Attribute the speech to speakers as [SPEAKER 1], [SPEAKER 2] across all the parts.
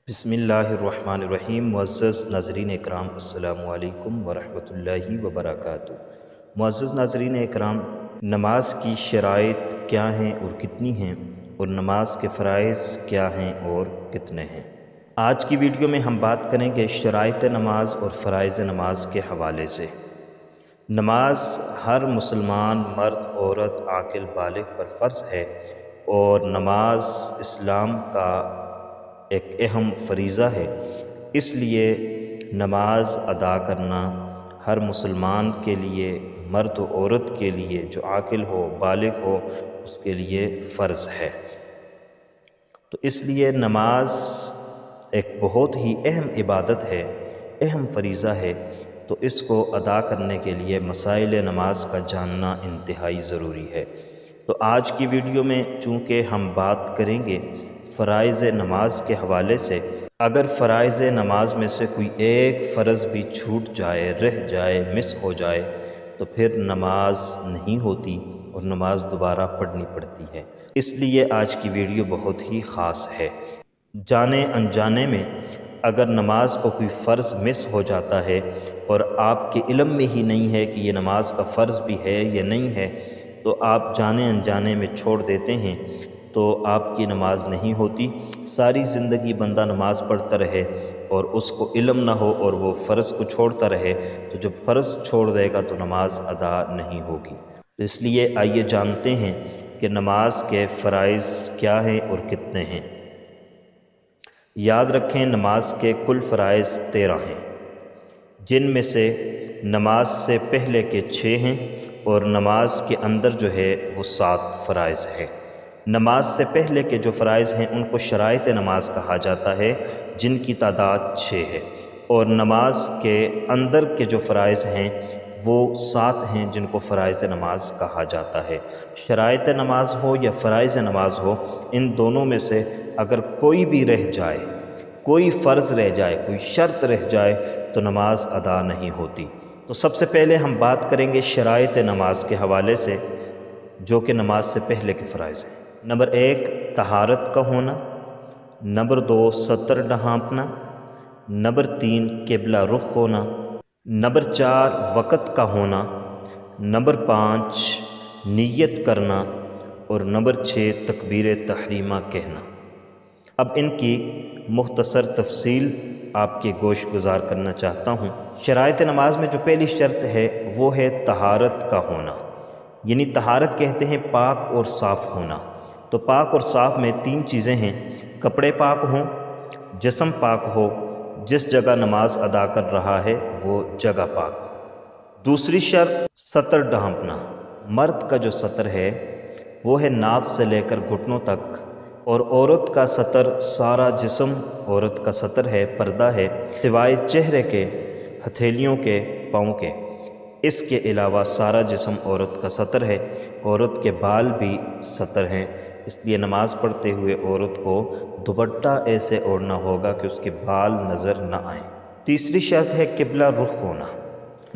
[SPEAKER 1] बिस्मिल्लाहिर्रहमानिर्रहीम। मुअज़्ज़ज़ नाज़रीन इकराम, अस्सलामु अलैकुम वरहमतुल्लाहि वबरकातुहू। मुअज़्ज़ज़ नाज़रीन इकराम, नमाज की शराइत क्या हैं और कितनी हैं, और नमाज के फ़राइज़ क्या हैं और कितने हैं। आज की वीडियो में हम बात करेंगे शराइत नमाज और फ़राइज़ नमाज के हवाले से। नमाज हर मुसलमान मर्द, औरत, आकिल, बालिग पर फ़र्ज़ है और नमाज इस्लाम का एक अहम फ़रीज़ा है। इसलिए नमाज अदा करना हर मुसलमान के लिए, मर्द व औरत के लिए, जो आकिल हो, बालिग हो, उसके लिए फ़र्ज़ है। तो इसलिए नमाज एक बहुत ही अहम इबादत है, अहम फ़रीज़ा है। तो इसको अदा करने के लिए मसाइल नमाज का जानना इंतहाई ज़रूरी है। तो आज की वीडियो में चूँकि हम बात करेंगे फ़राइज़ नमाज के हवाले से, अगर फ़राइज़ नमाज में से कोई एक फ़र्ज़ भी छूट जाए, रह जाए, मिस हो जाए, तो फिर नमाज नहीं होती और नमाज दोबारा पढ़नी पड़ती है। इसलिए आज की वीडियो बहुत ही ख़ास है। जाने अनजाने में अगर नमाज को कोई फ़र्ज़ मिस हो जाता है और आपके इल्म में ही नहीं है कि ये नमाज का फ़र्ज़ भी है या नहीं है, तो आप जाने अनजाने में छोड़ देते हैं, तो आपकी नमाज नहीं होती। सारी ज़िंदगी बंदा नमाज पढ़ता रहे और उसको इल्म ना हो और वो फ़र्ज़ को छोड़ता रहे, तो जब फ़र्ज़ छोड़ देगा तो नमाज अदा नहीं होगी। तो इसलिए आइए जानते हैं कि नमाज के फ़राइज़ क्या हैं और कितने हैं। याद रखें, नमाज के कुल फ़राइज़ 13 हैं, जिनमें से नमाज से पहले के 6 हैं और नमाज के अंदर जो है वो 7 फ़राइज़ हैं। नमाज से पहले के जो फ़राइज़ हैं उनको शराइत नमाज कहा जाता है, जिनकी तादाद 6 है, और नमाज के अंदर के जो फ़राइज़ हैं वो 7 हैं, जिनको फ़राइज़ नमाज कहा जाता है। शराइत नमाज हो या फ़राइज़ नमाज हो, इन दोनों में से अगर कोई भी रह जाए, कोई फ़र्ज़ रह जाए, कोई शर्त रह जाए, तो नमाज अदा नहीं होती। तो सबसे पहले हम बात करेंगे शराइत नमाज के हवाले से, जो कि नमाज से पहले के फ़राइज़ हैं। नंबर 1 तहारत का होना, नंबर 2 सतर ढाँपना, नंबर 3 क़िबला रुख होना, नंबर 4 वक़्त का होना, नंबर 5 नियत करना, और नंबर 6 तकबीर तहरीमा कहना। अब इनकी मुख्तसर तफसील आपके गोश गुजार करना चाहता हूँ। शराइत नमाज में जो पहली शर्त है वो है तहारत का होना, यानी तहारत कहते हैं पाक और साफ़ होना। तो पाक और साफ़ में 3 चीज़ें हैं: कपड़े पाक हों, जिस्म पाक हो, जिस जगह नमाज अदा कर रहा है वो जगह पाक हो। दूसरी शर्त सतर ढाँपना। मर्द का जो सतर है वो है नाफ से लेकर घुटनों तक, और औरत का सतर सारा जिस्म औरत का सतर है, पर्दा है, सिवाय चेहरे के, हथेलियों के, पाँव के। इसके अलावा सारा जिस्म औरत का सतर है। औरत के बाल भी सतर हैं, इसलिए नमाज़ पढ़ते हुए औरत को दुपट्टा ऐसे ओढ़ना होगा कि उसके बाल नज़र न आएँ। तीसरी शर्त है क़िबला रुख होना।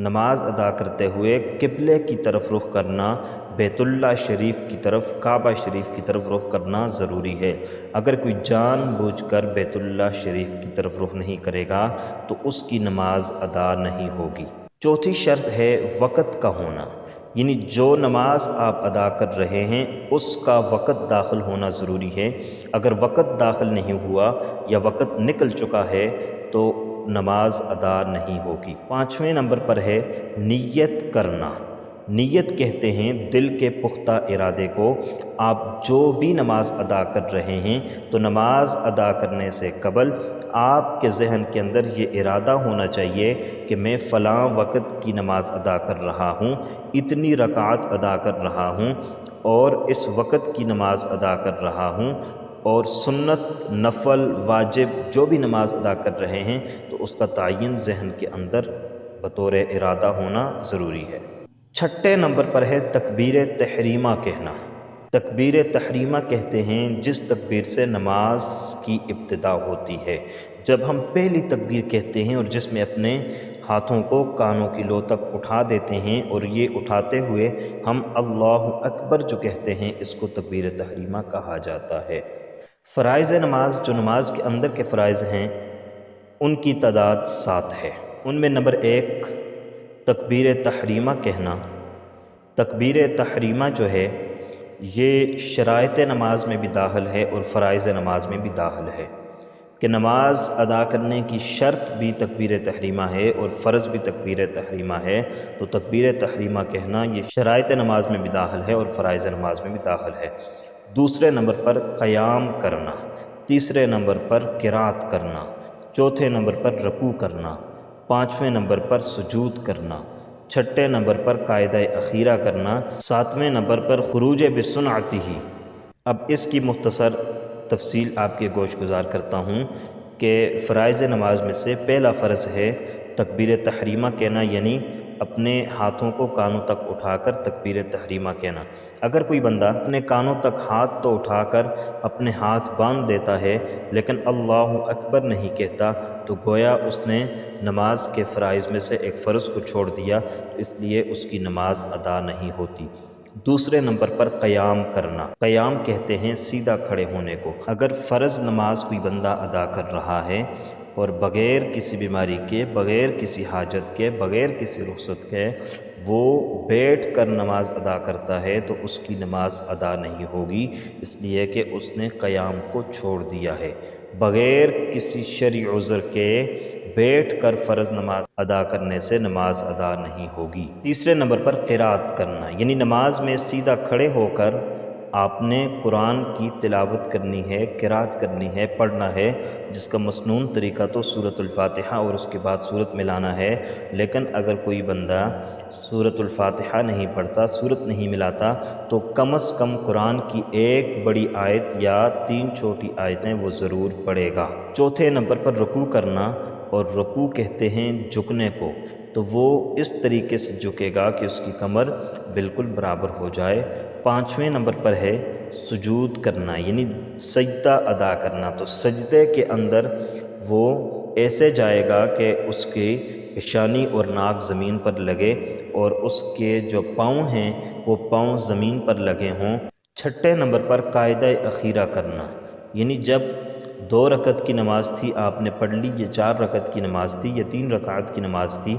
[SPEAKER 1] नमाज अदा करते हुए क़िबले की तरफ रुख करना, बैतुल्लाह शरीफ की तरफ, काबा शरीफ की तरफ रुख करना ज़रूरी है। अगर कोई जानबूझकर बैतुल्लाह शरीफ की तरफ रुख नहीं करेगा तो उसकी नमाज अदा नहीं होगी। चौथी शर्त है वक़्त का होना, यानी जो नमाज आप अदा कर रहे हैं उसका वक़्त दाखिल होना ज़रूरी है। अगर वक़्त दाखिल नहीं हुआ या वक़्त निकल चुका है तो नमाज अदा नहीं होगी। 5वें नंबर पर है नियत करना। नियत कहते हैं दिल के पुख्ता इरादे को। आप जो भी नमाज अदा कर रहे हैं तो नमाज अदा करने से कबल आपके ज़हन के अंदर ये इरादा होना चाहिए कि मैं फ़लाँ वक़्त की नमाज अदा कर रहा हूँ, इतनी रकात अदा कर रहा हूँ, और इस वक़्त की नमाज अदा कर रहा हूँ, और सुन्नत, नफ़ल, वाजिब जो भी नमाज अदा कर रहे हैं तो उसका तायीन ज़हन के अंदर बतौर इरादा होना ज़रूरी है। छठे नंबर पर है तकबीर तहरीमा कहना। तकबीर तहरीमा कहते हैं जिस तकबीर से नमाज की इब्तिदा होती है। जब हम पहली तकबीर कहते हैं और जिसमें अपने हाथों को कानों की लो तक उठा देते हैं, और ये उठाते हुए हम अल्लाहु अकबर जो कहते हैं, इसको तकबीर तहरीमा कहा जाता है। فرائض نماز جو نماز کے اندر کے فرائض ہیں ان کی تعداد 7 ہے۔ ان میں نمبر 1 تکبیر تحریمہ کہنا۔ تکبیر تحریمہ جو ہے یہ شرائط نماز میں بھی داخل ہے اور فرائض نماز میں بھی داخل ہے کہ نماز ادا کرنے کی شرط بھی تکبیر تحریمہ ہے اور فرض بھی تکبیر تحریمہ ہے، تو تکبیر تحریمہ کہنا یہ شرائط نماز میں بھی داخل ہے اور فرائض نماز میں بھی داخل ہے۔ دوسرے نمبر پر قیام کرنا، تیسرے نمبر پر قرات کرنا، چوتھے نمبر پر رکوع کرنا، پانچویں نمبر پر سجود کرنا، چھٹے نمبر پر قاعدہ اخیرہ کرنا، ساتویں نمبر پر خروج بسنعتہ۔ اب اس کی مختصر تفصیل آپ کے گوش گزار کرتا ہوں کہ فرائض نماز میں سے پہلا فرض ہے تکبیر تحریمہ کہنا، یعنی اپنے ہاتھوں کو کانوں تک اٹھا کر تکبیر تحریمہ کہنا۔ اگر کوئی بندہ اپنے کانوں تک ہاتھ تو اٹھا کر اپنے ہاتھ باندھ دیتا ہے لیکن اللہ اکبر نہیں کہتا تو گویا اس نے نماز کے فرائض میں سے ایک فرض کو چھوڑ دیا، اس لیے اس کی نماز ادا نہیں ہوتی۔ دوسرے نمبر پر قیام کرنا۔ قیام کہتے ہیں سیدھا کھڑے ہونے کو۔ اگر فرض نماز کوئی بندہ ادا کر رہا ہے اور بغیر کسی بیماری کے، بغیر کسی حاجت کے، بغیر کسی رخصت کے وہ بیٹھ کر نماز ادا کرتا ہے تو اس کی نماز ادا نہیں ہوگی، اس لیے کہ اس نے قیام کو چھوڑ دیا ہے۔ بغیر کسی شرعی عذر کے بیٹھ کر فرض نماز ادا کرنے سے نماز ادا نہیں ہوگی۔ تیسرے نمبر پر قرات کرنا، یعنی نماز میں سیدھا کھڑے ہو کر آپ نے قرآن کی تلاوت کرنی ہے، قرات کرنی ہے، پڑھنا ہے، جس کا مسنون طریقہ تو سورۃ الفاتحہ اور اس کے بعد سورت ملانا ہے۔ لیکن اگر کوئی بندہ سورۃ الفاتحہ نہیں پڑھتا، سورت نہیں ملاتا، تو کم از کم قرآن کی ایک بڑی آیت یا 3 چھوٹی آیتیں وہ ضرور پڑھے گا۔ چوتھے نمبر پر رکوع کرنا، اور رکوع کہتے ہیں جھکنے کو، تو وہ اس طریقے سے جھکے گا کہ اس کی کمر بالکل برابر ہو جائے۔ پانچویں نمبر پر ہے سجود کرنا، یعنی سجدہ ادا کرنا، تو سجدے کے اندر وہ ایسے جائے گا کہ اس کی پیشانی اور ناک زمین پر لگے اور اس کے جو پاؤں ہیں وہ پاؤں زمین پر لگے ہوں۔ چھٹے نمبر پر قاعدہ اخیرہ کرنا، یعنی جب 2 رکعت کی نماز تھی آپ نے پڑھ لی، یا 4 رکعت کی نماز تھی، یا 3 رکعت کی نماز تھی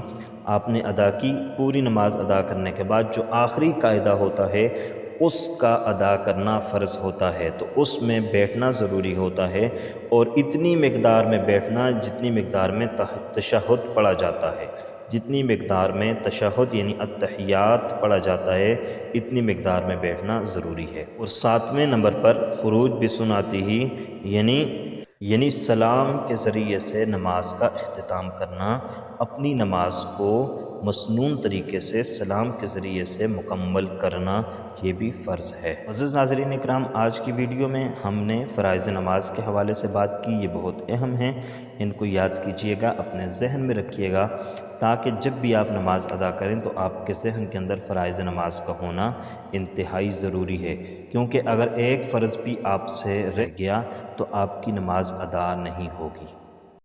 [SPEAKER 1] آپ نے ادا کی، پوری نماز ادا کرنے کے بعد جو آخری قاعدہ ہوتا ہے اس کا ادا کرنا فرض ہوتا ہے، تو اس میں بیٹھنا ضروری ہوتا ہے، اور اتنی مقدار میں بیٹھنا جتنی مقدار میں تشہد پڑھا جاتا ہے، جتنی مقدار میں تشہد یعنی التحیات پڑھا جاتا ہے اتنی مقدار میں بیٹھنا ضروری ہے۔ اور 7ویں نمبر پر خروج بسنتہ، یعنی سلام کے ذریعے سے نماز کا اختتام کرنا، اپنی نماز کو مسنون طریقے سے سلام کے ذریعے سے مکمل کرنا، یہ بھی فرض ہے۔ عزیز ناظرین اکرام، آج کی ویڈیو میں ہم نے فرائض نماز کے حوالے سے بات کی، یہ بہت اہم ہیں، ان کو یاد کیجئے گا، اپنے ذہن میں رکھیے گا، تاکہ جب بھی آپ نماز ادا کریں تو آپ کے ذہن کے اندر فرائض نماز کا ہونا انتہائی ضروری ہے، کیونکہ اگر ایک فرض بھی آپ سے رہ گیا تو آپ کی نماز ادا نہیں ہوگی۔